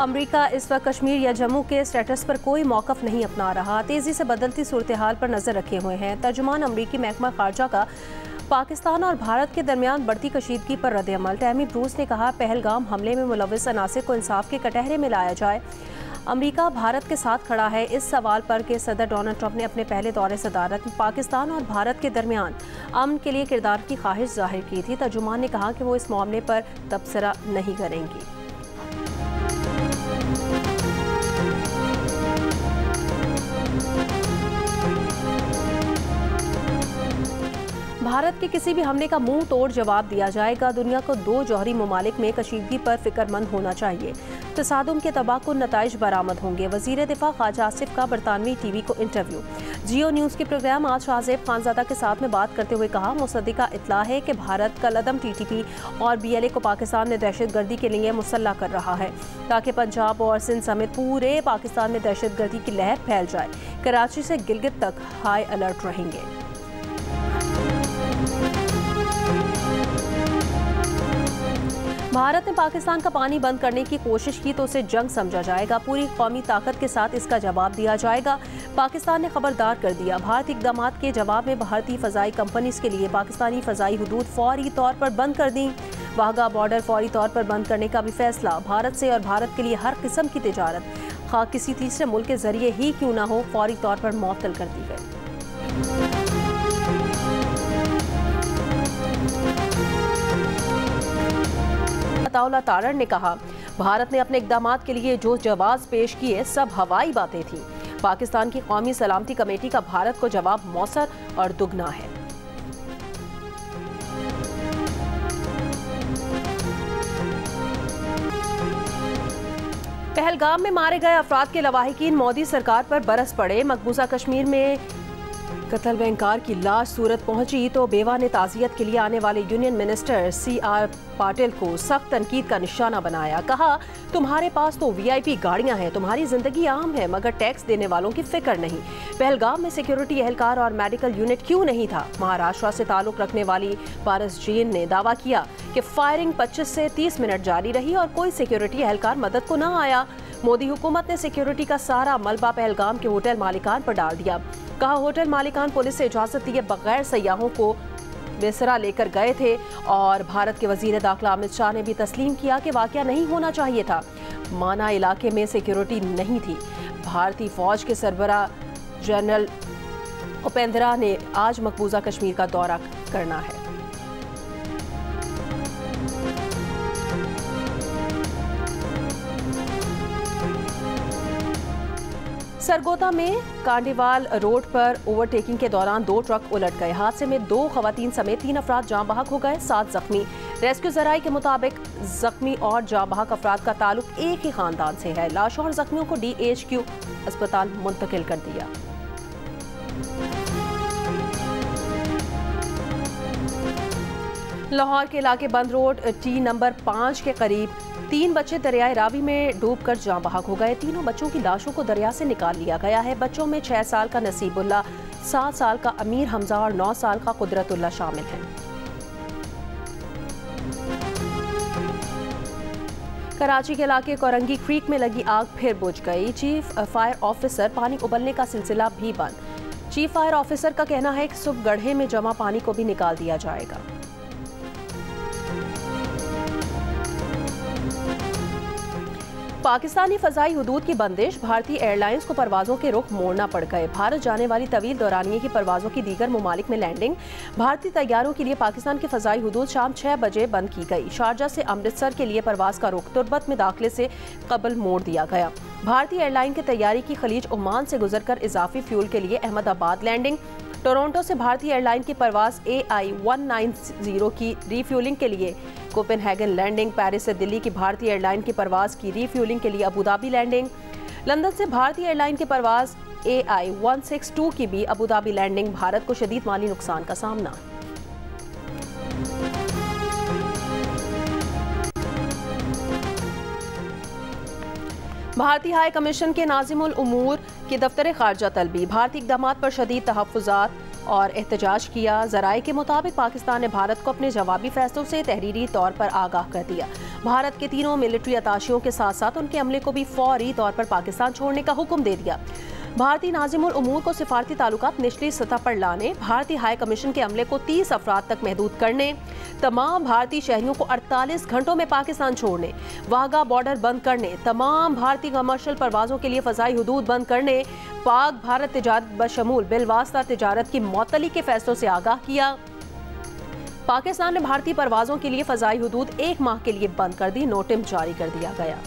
America इस वक्त कश्मीर या जम्मू के स्टेटस पर कोई मौक़िफ़ नहीं अपना रहा, तेज़ी से बदलती सूरत हाल पर नज़र रखे हुए हैं। तर्जुमान अमरीकी महकमा खारजा का पाकिस्तान और भारत के दरमियान बढ़ती कशीदगी पर रद्द-ए-अमल। टैमी ब्रूस ने कहा, पहलगाम हमले में मुलव्वस अनासिर को इंसाफ के कटहरे में लाया जाए। अमेरिका भारत के साथ खड़ा है इस सवाल पर कि सदर डोनाल्ड ट्रंप ने अपने पहले दौरे सदारत में पाकिस्तान और भारत के दरमियान अमन के लिए किरदार की ख्वाहिश जाहिर की थी। तर्जुमान ने कहा कि वो इस मामले पर तबसरा नहीं करेंगी। भारत के किसी भी हमले का मुंह तोड़ जवाब दिया जाएगा। दुनिया को दो जौहरी ममालिक में कशीदगी पर फिक्रमंद होना चाहिए। तसादुम के तबाहकुन नताइज बरामद होंगे। वजीर दिफा ख्वाजा आसिफ का बरतानवी टीवी को इंटरव्यू। जियो न्यूज़ के प्रोग्राम आज शाहजेब खानजादा के साथ में बात करते हुए कहा, मुसद्दिका इत्तला है कि भारत कलअदम TTP और BLA को पाकिस्तान में दहशतगर्दी के लिए मुसल्ला कर रहा है ताकि पंजाब और सिंध समेत पूरे पाकिस्तान में दहशतगर्दी की लहर फैल जाए। कराची से गिलगित तक हाई अलर्ट रहेंगे। भारत ने पाकिस्तान का पानी बंद करने की कोशिश की तो उसे जंग समझा जाएगा। पूरी कौमी ताकत के साथ इसका जवाब दिया जाएगा। पाकिस्तान ने खबरदार कर दिया। भारतीय इक़दाम के जवाब में भारतीय फ़ज़ाई कंपनीज के लिए पाकिस्तानी फ़ज़ाई हदूद फौरी तौर पर बंद कर दी। वाघा बॉर्डर फौरी तौर पर बंद करने का भी फैसला। भारत से और भारत के लिए हर किस्म की तिजारत खा किसी तीसरे मुल्क के जरिए ही क्यों ना हो फौरी तौर पर मुअत्तल कर दी गई। अताउल्लाह तारड़ ने कहा, भारत ने अपने इक़दामात के लिए जो जवाब पेश किए सब हवाई बातें थीं। पाकिस्तान की कौमी सलामती कमेटी का भारत को जवाब मौसर और दुगना है। पहलगाम में मारे गए अफराद के लवाहिकीन मोदी सरकार पर बरस पड़े। मकबूजा कश्मीर में कत्ल बैंकार की लाश सूरत पहुंची तो बेवा ने ताज़ियत के लिए आने वाले यूनियन मिनिस्टर CR पाटिल को सख्त तनकीद का निशाना बनाया। कहा, तुम्हारे पास तो VIP गाड़ियां हैं, तुम्हारी जिंदगी आम है, मगर टैक्स देने वालों की फिक्र नहीं। पहलगाम में सिक्योरिटी एहलकार और मेडिकल यूनिट क्यों नहीं था? महाराष्ट्र से ताल्लुक रखने वाली पारस जैन ने दावा किया कि फायरिंग 25 से 30 मिनट जारी रही और कोई सिक्योरिटी एहलकार मदद को न आया। मोदी हुकूमत ने सिक्योरिटी का सारा मलबा पहलगाम के होटल मालिकान पर डाल दिया। कहा, होटल मालिकान पुलिस से इजाजत दिए बगैर सयाहों को बेसरा लेकर गए थे और भारत के वजीर दाखिला अमित शाह ने भी तस्लीम किया कि वाकया नहीं होना चाहिए था। माना इलाके में सिक्योरिटी नहीं थी। भारतीय फौज के सरबराह जनरल उपेंद्रा ने आज मकबूजा कश्मीर का दौरा करना है। सरगोदा में कांडीवाल रोड पर ओवरटेकिंग के दौरान 2 ट्रक उलट गए। हादसे में 2 खवातीन समेत 3 अफराद जाँ बहक हो गए, 7 जख्मी। रेस्क्यू जराये के मुताबिक जख्मी और जाँ बहक अफराद का ताल्लुक एक ही खानदान से है। लाशों और जख्मियों को DHQ अस्पताल मुंतकिल कर दिया। लाहौर के इलाके बंद रोड T नंबर 5 के करीब 3 बच्चे दरियाए रावी में डूबकर जाँ बहक हो गए। तीनों बच्चों की लाशों को दरिया से निकाल लिया गया है। बच्चों में 6 साल का नसीबुल्ला, 7 साल का अमीर हमजा और 9 साल का कुदरतुल्ला शामिल हैं। कराची के इलाके कोरंगी क्रीक में लगी आग फिर बुझ गई। चीफ फायर ऑफिसर पानी उबलने का सिलसिला भी बंद। चीफ फायर ऑफिसर का कहना है कि सुबह गड्ढे में जमा पानी को भी निकाल दिया जाएगा। पाकिस्तानी फ़ज़ाई हुदूद की बंदिश, भारतीय एयरलाइंस को परवाज़ों के रुख मोड़ना पड़ गए। भारत जाने वाली तवील दौरानिये की परवाज़ों की दीगर ममालिक में लैंडिंग। भारतीय तैयारों के लिए पाकिस्तान की फ़ज़ाई हुदूद शाम 6 बजे बंद की गई। शारजा से अमृतसर के लिए परवाज़ का रुख तुर्बत में दाखिले से कबल मोड़ दिया गया। भारतीय एयरलाइन की तैयारी की खलीज ओमान से गुजरकर इजाफी फ्यूल के लिए अहमदाबाद लैंडिंग। टोरंटो से भारतीय एयरलाइन की परवाज़ AI-190 की रीफ्यूलिंग के लिए कोपेनहेगन लैंडिंग। पेरिस से दिल्ली की भारतीय एयरलाइन की परवाज़ की रीफ्यूलिंग के लिए अबू धाबी लैंडिंग। लंदन से भारतीय एयरलाइन की परवाज़ AI-162 की भी अबू धाबी लैंडिंग। भारत को शदीद माली नुकसान का सामना। भारतीय हाई कमीशन के नाज़िमुल उमूर की दफ्तर खारजा तलबी। भारतीय इक़दामात पर शदीद तहफ़्फ़ुज़ात और एहतजाज किया। ज़राए के मुताबिक पाकिस्तान ने भारत को अपने जवाबी फैसलों से तहरीरी तौर पर आगाह कर दिया। भारत के तीनों मिलिट्री अताशियों के साथ साथ उनके अमले को भी फौरी तौर पर पाकिस्तान छोड़ने का हुक्म दे दिया। भारतीय नाज़िमुल उमूर को सिफारती ताल्लुकात निचली सतह पर लाने, भारतीय हाई कमीशन के अमले को 30 अफराद तक महदूद करने, तमाम भारतीय शहरियों को 48 घंटों में पाकिस्तान छोड़ने, वाघा बॉर्डर बंद करने, तमाम भारतीय कमर्शियल परवाजों के लिए फ़ज़ाई हुदूद बंद करने, पाक भारत तिजारत बशमूल बिलवास्ता तिजारत की मअतली के फैसलों से आगाह किया। पाकिस्तान ने भारतीय परवाजों के लिए फ़ज़ाई हुदूद 1 माह के लिए बंद कर दी। नोटिम जारी कर दिया गया।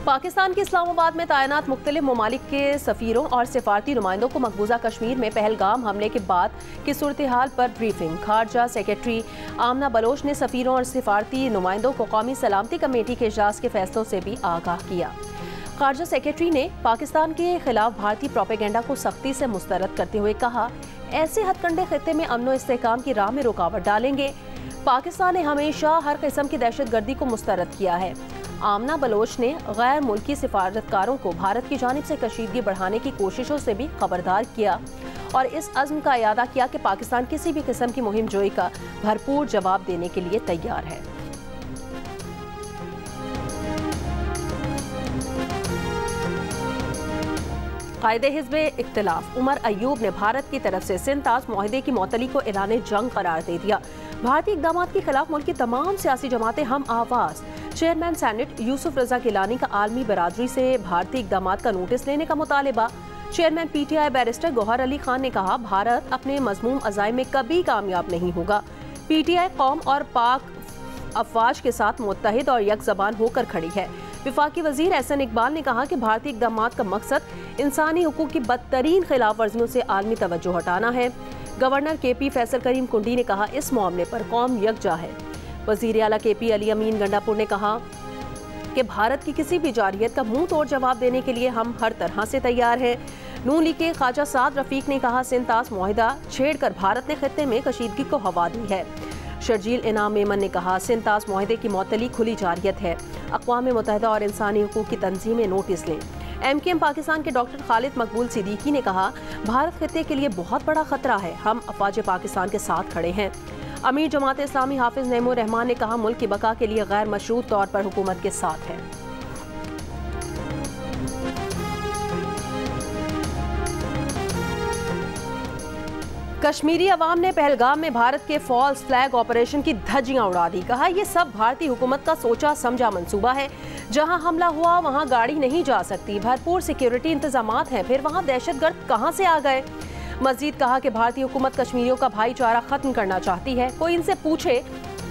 पाकिस्तान के इस्लामाबाद में तैनात मुख्तलिफ ममालिक के सफ़ीरों और सिफारती नुमाइंदों को मकबूजा कश्मीर में पहलगाम हमले के बाद की सूरत हाल पर ब्रीफिंग। खारजा सेक्रेटरी आमना बलोच ने सफ़ीरों और सिफारती नुमाइंदों को कौमी सलामती कमेटी के इजलास के फैसलों से भी आगाह किया। खारजा सेक्रेटरी ने पाकिस्तान के खिलाफ भारतीय प्रोपेगेंडा को सख्ती से मुस्तरद करते हुए कहा, ऐसे हथकंडे खित्ते में अमन व इस्तेहकाम की राह में रुकावट डालेंगे। पाकिस्तान ने हमेशा हर किस्म की दहशतगर्दी को मुस्तरद किया है। आमना बलोच ने गैर मुल्की सिफारतकारों को भारत की जानिब से कशीदगी बढ़ाने की कोशिशों से भी खबरदार किया और इस अज़्म का इयादा किया कि पाकिस्तान किसी भी किस्म की मुहिम जोई का भरपूर जवाब देने के लिए तैयार है। कायदे हिज़्ब इख्तिलाफ उमर अयूब ने भारत की तरफ से सिंध ताज मुआहदे की मअतली को ऐलान जंग करार दे दिया। भारतीय इक़दामात के खिलाफ मुल्क की तमाम सियासी जमातें हम आवाज़। चेयरमैन सेनेट यूसुफ रजा गिलानी का आलमी बरादरी से भारतीय इक़दामात का नोटिस लेने का मुतालिबा। Chairman PTI barrister Gohar Ali Khan ने कहा, भारत अपने मज़मूम अज़ाइम में कभी कामयाब नहीं होगा। PTI कौम और पाक अफवाज के साथ मुत्तहिद और यक ज़बान होकर खड़ी है। विफाकी वज़ीर एहसन इकबाल ने कहा कि भारतीय इक़दामात का मकसद इंसानी हुकूक की बदतरीन खिलाफ वर्जियों से आलमी तवज्जो हटाना है। गवर्नर KP फैसल करीम कुंडी ने कहा, इस मामले पर कौम यकजा है। वज़ीर आला KP अली अमीन गंडापुर ने कहा कि भारत की किसी भी जारियत का मुंह तोड़ जवाब देने के लिए हम हर तरह से तैयार हैं। नून लीग के ख्वाजा साद रफीक ने कहा, सिंध ताज मुआहिदा छेड़कर भारत ने खित्ते में कशीदगी को हवा दी है। शर्जील इनाम मेमन ने कहा, सिंध ताज मुआहिदे की मअतली खुली जारियत है। अक़वाम मुत्तहिदा और इंसानी हुकूक की तंजीमें नोटिस लें। MKM पाकिस्तान के डॉक्टर खालिद मकबूल सिद्दीकी ने कहा, भारत खित्ते के लिए बहुत बड़ा खतरा है, हम अफवाज पाकिस्तान के साथ खड़े हैं। अमीर जमात इस्लामी हाफिज नईमुर रहमान ने कहा, मुल्क की बका के लिए गैर मशरूत तौर पर हुकूमत के साथ है। कश्मीरी अवाम ने पहलगाम में भारत के फॉल्स फ्लैग ऑपरेशन की धज्जियां उड़ा दी। कहा, यह सब भारतीय हुकूमत का सोचा समझा मंसूबा है। जहां हमला हुआ वहां गाड़ी नहीं जा सकती, भरपूर सिक्योरिटी इंतजामात हैं, फिर वहां दहशतगर्द कहां से आ गए। मजीद कहा कि भारतीय हुकूमत कश्मीरियों का भाईचारा खत्म करना चाहती है। कोई इनसे पूछे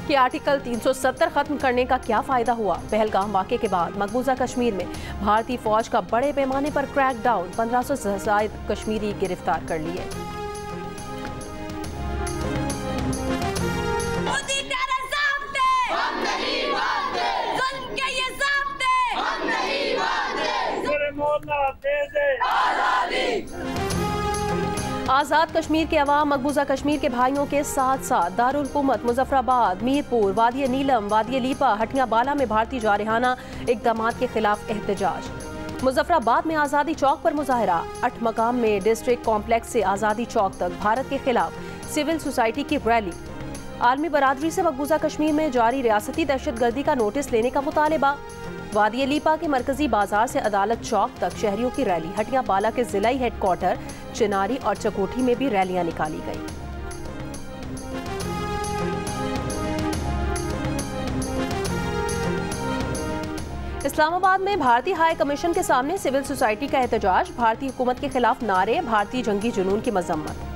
कि आर्टिकल 370 खत्म करने का क्या फायदा हुआ। पहलगाम वाक़े के बाद मकबूजा कश्मीर में भारतीय फौज का बड़े पैमाने पर क्रैकडाउन, 1500 से ज़ायद कश्मीरी गिरफ्तार कर लिए। आज़ाद कश्मीर के अवाम मकबूजा कश्मीर के भाइयों के साथ साथ दारुल हुकूमत मुजफ्फराबाद, मीरपुर, वादी नीलम, वादी लीपा, हटिया बाला में भारतीय जारहाना इक़दामात के खिलाफ एहतजाज। मुजफ्फराबाद में आज़ादी चौक पर मुजाहरा। 8 मकाम में डिस्ट्रिक्ट कॉम्प्लेक्स से आज़ादी चौक तक भारत के खिलाफ सिविल सोसाइटी की रैली। आलमी बरादरी से मकबूजा कश्मीर में जारी रियासती दहशतगर्दी का नोटिस लेने का मुतालिबा। वादी लीपा के मरकजी बाजार से अदालत चौक तक शहरियों की रैली। हटिया बाला के जिलाई हेडक्वार्टर चिनारी और चकोठी में भी रैलियां निकाली गई। इस्लामाबाद में भारतीय हाई कमीशन के सामने सिविल सोसाइटी का एहतजाज। भारतीय हुकूमत के खिलाफ नारे, भारतीय जंगी जुनून की मजम्मत।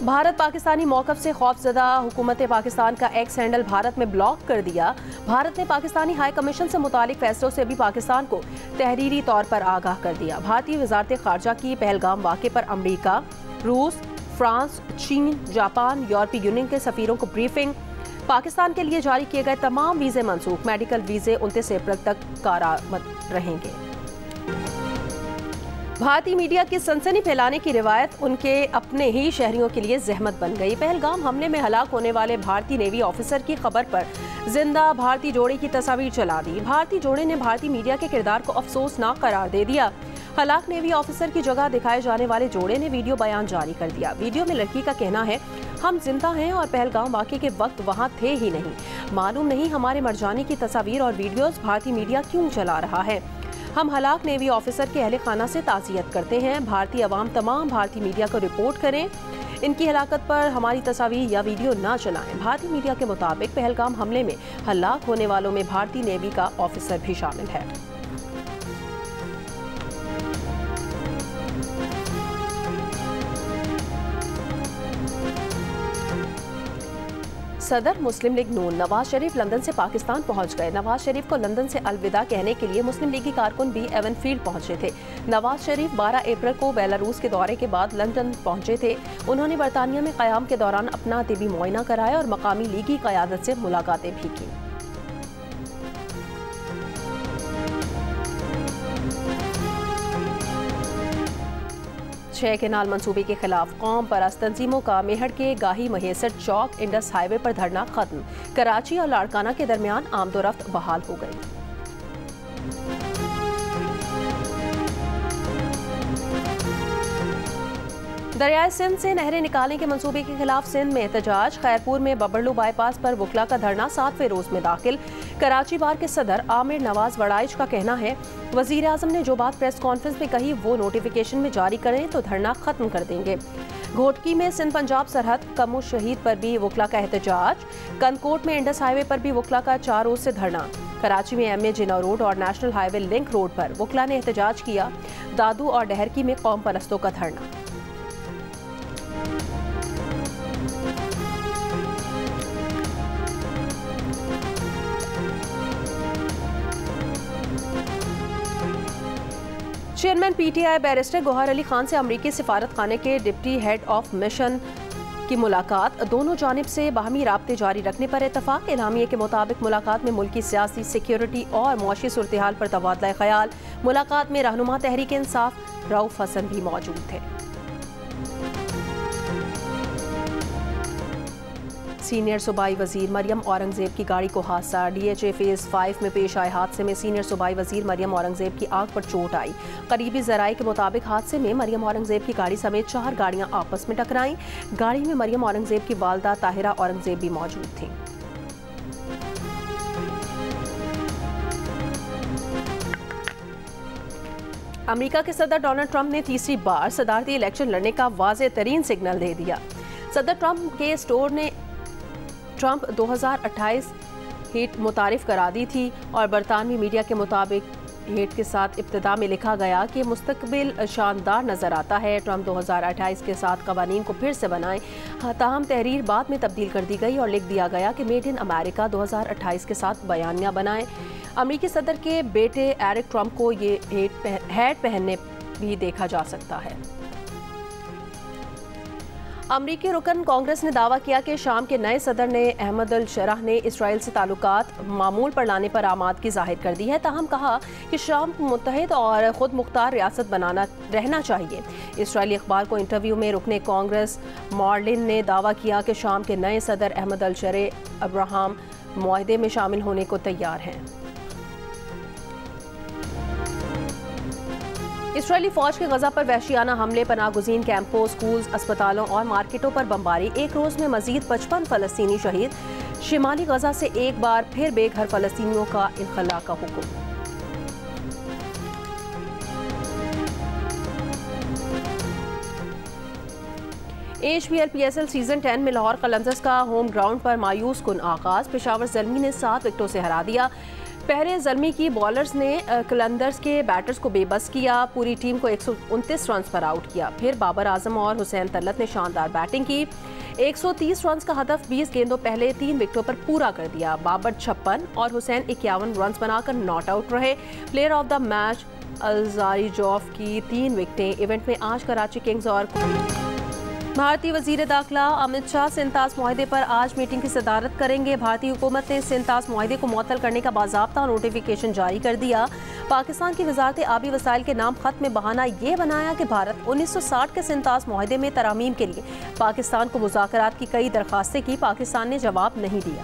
भारत पाकिस्तानी मौक़िफ़ से खौफज़दा, हुकूमत पाकिस्तान का एक्स हैंडल भारत में ब्लॉक कर दिया। भारत ने पाकिस्तानी हाई कमीशन से मुतालिक फैसलों से भी पाकिस्तान को तहरीरी तौर पर आगाह कर दिया। भारतीय वज़ारत ख़ारजा की पहलगाम वाक़े पर अमरीका, रूस, फ्रांस, चीन, जापान, यूरोपीय यूनियन के सफ़ीरों को ब्रीफिंग। पाकिस्तान के लिए जारी किए गए तमाम वीज़े मनसूख। मेडिकल वीज़े 29 अप्रैल तक कारआमद रहेंगे। भारतीय मीडिया की सनसनी फैलाने की रिवायत उनके अपने ही शहरियों के लिए जहमत बन गई। पहलगाम हमले में हलाक होने वाले भारतीय नेवी ऑफिसर की खबर पर जिंदा भारतीय जोड़े की तस्वीर चला दी। भारतीय जोड़े ने भारतीय मीडिया के किरदार को अफसोसनाक करार दे दिया। हलाक नेवी ऑफिसर की जगह दिखाए जाने वाले जोड़े ने वीडियो बयान जारी कर दिया। वीडियो में लड़की का कहना है, हम जिंदा हैं और पहलगाम वाक़े के वक्त वहां थे ही नहीं। मालूम नहीं हमारे मर जाने की तस्वीर और वीडियोस भारतीय मीडिया क्यों चला रहा है। हम हलाक नेवी ऑफिसर के अहले खाना से ताज़ियत करते हैं। भारतीय अवाम तमाम भारतीय मीडिया को रिपोर्ट करें। इनकी हलाकत पर हमारी तस्वीर या वीडियो ना चलाएं। भारतीय मीडिया के मुताबिक पहलगाम हमले में हलाक होने वालों में भारतीय नेवी का ऑफिसर भी शामिल है। सदर मुस्लिम लीग नून नवाज शरीफ लंदन से पाकिस्तान पहुंच गए। नवाज शरीफ को लंदन से अलविदा कहने के लिए मुस्लिम लीगी कारकुन भी एवनफील्ड पहुंचे थे। नवाज शरीफ 12 अप्रैल को बेलारूस के दौरे के बाद लंदन पहुंचे थे। उन्होंने बरतानिया में क़याम के दौरान अपना तिबी मुआयना कराया और मकामी लीगी क़यादत से मुलाकातें भी की। छह केनाल मंसूबे के खिलाफ कौम परस्त तंजीमों का मेहड़ के गाही महेसर चौक इंडस हाईवे पर धरना खत्म। कराची और लाड़काना के दरमियान आमदोरफ्त बहाल हो गई। दरियाए सिंध से नहरें निकालने के मंसूबे के खिलाफ सिंध में एहतजाज। खैरपुर में बबरलू बाईपास पर वकला का धरना 7वें रोज में दाखिल। कराची बार के सदर आमिर नवाज वड़ाइच का कहना है, वजीर आजम ने जो बात प्रेस कॉन्फ्रेंस में कही वो नोटिफिकेशन में जारी करें तो धरना खत्म कर देंगे। घोटकी में सिंध पंजाब सरहद कमू शहीद पर भी वकला का एहतजाज। कनकोट में इंडस हाईवे पर भी वकला का 4 रोज से धरना। कराची में MA जिन्ना रोड और नेशनल हाईवे लिंक रोड पर वकला ने एहतजाज किया। दादू और डहरकी में कौम परस्तों का धरना। Chairman PTI barrister Gohar Ali Khan से अमरीकी सिफारत खाने के डिप्टी हेड ऑफ मिशन की मुलाकात। दोनों जानिब से बाहमी राब्ते जारी रखने पर इत्तफाक। एलामिये के मुताबिक मुलाकात में मुल्की सियासी, सिक्योरिटी और मुआशी सूरत-ए-हाल पर तबादला ख्याल। मुलाकात में रहनुमा तहरीक इंसाफ रऊफ हसन भी मौजूद थे। सीनियर सूबाई वजीर मरियम औरंगजेब की गाड़ी को हादसा। DHA फेज 5 में पेश आए हादसे में सीनियर सूबाई वजीर मरियम औरंगजेब की आंख पर चोट आई। करीबी जराये के मुताबिक हादसे में मरियम औरंगजेब की गाड़ी समेत 4 गाड़ियां आपस में टकराईं। गाड़ी में मरियम औरंगजेब की वालदा ताहिरा औरंगजेब भी मौजूद थीं। अमेरिका के सदर डोनाल्ड ट्रंप ने तीसरी बार सदारती इलेक्शन लड़ने का वाज़ेह तरीन सिग्नल दे दिया। सदर ट्रंप के स्टोर ने ट्रंप 2028 हिट मुतारिफ करा दी थी और बरतानवी मीडिया के मुताबिक हिट के साथ इब्तिदा में लिखा गया कि मुस्तकबिल शानदार नजर आता है। ट्रंप 2028 के साथ कवानीन को फिर से बनाएं। ताहम तहरीर बाद में तब्दील कर दी गई और लिख दिया गया कि मेड इन अमेरिका 2028 के साथ बयानिया बनाएं। अमेरिकी सदर के बेटे एरिक ट्रंप को ये हैट पहनने भी देखा जा सकता है। अमरीकी रुकन कांग्रेस ने दावा किया कि शाम के नए सदर ने अहमद अल शराह ने इसराइल से ताल्लुकात मामूल पर लाने पर आमादगी जाहिर कर दी है। ताहम कहा कि शाम को मुत्तहिद और खुद मुख्तार रियासत बनाना रहना चाहिए। इसराइली अखबार को इंटरव्यू में रुकने कांग्रेस मॉर्लिन ने दावा किया कि शाम के नए सदर अहमद अल शराह अब्राहम मुआहदे में शामिल होने को तैयार हैं। इसराइली फौज के गजा पर वहशियाना हमले, पनाहगुज़ीन कैंपों, स्कूल्स, अस्पतालों और मार्केटों पर बमबारी। एक रोज में मजीद 55 फलस्तीनी शहीद। शिमाली गजा से एक बार फिर बेघर फलस्तीनियों का इनखला का हुक्म। HBL PSL सीजन 10 में लाहौर कलंदर्स का होम ग्राउंड पर मायूस कुन आगाज। पेशावर ज़ल्मी ने 7 विकेटों से हरा दिया। पहले ज़ल्मी की बॉलर्स ने कलंदर्स के बैटर्स को बेबस किया। पूरी टीम को 129 रन पर आउट किया। फिर बाबर आजम और हुसैन तलत ने शानदार बैटिंग की। 130 रन का हदफ 20 गेंदों पहले 3 विकेटों पर पूरा कर दिया। बाबर 56 और हुसैन 51 रन बनाकर नॉट आउट रहे। Player of the match Alzarri Joseph की 3 विकेटें। इवेंट में आज कराची किंग्स और भारतीय वजीर दाखिला अमित शाह सिंतास मुआहदे पर आज मीटिंग की सदारत करेंगे। भारतीय हुकूमत ने सिंतास मुआहदे को मुअत्तल करने का बाज़ाब्ता नोटिफिकेशन जारी कर दिया। पाकिस्तान की वजारत आबी वसाइल के नाम खत में बहाना ये बनाया कि भारत 1960 के सिंतास मुआहदे में तरामीम के लिए पाकिस्तान को मुज़ाकरात की कई दरख्वास्तें की, पाकिस्तान ने जवाब नहीं दिया।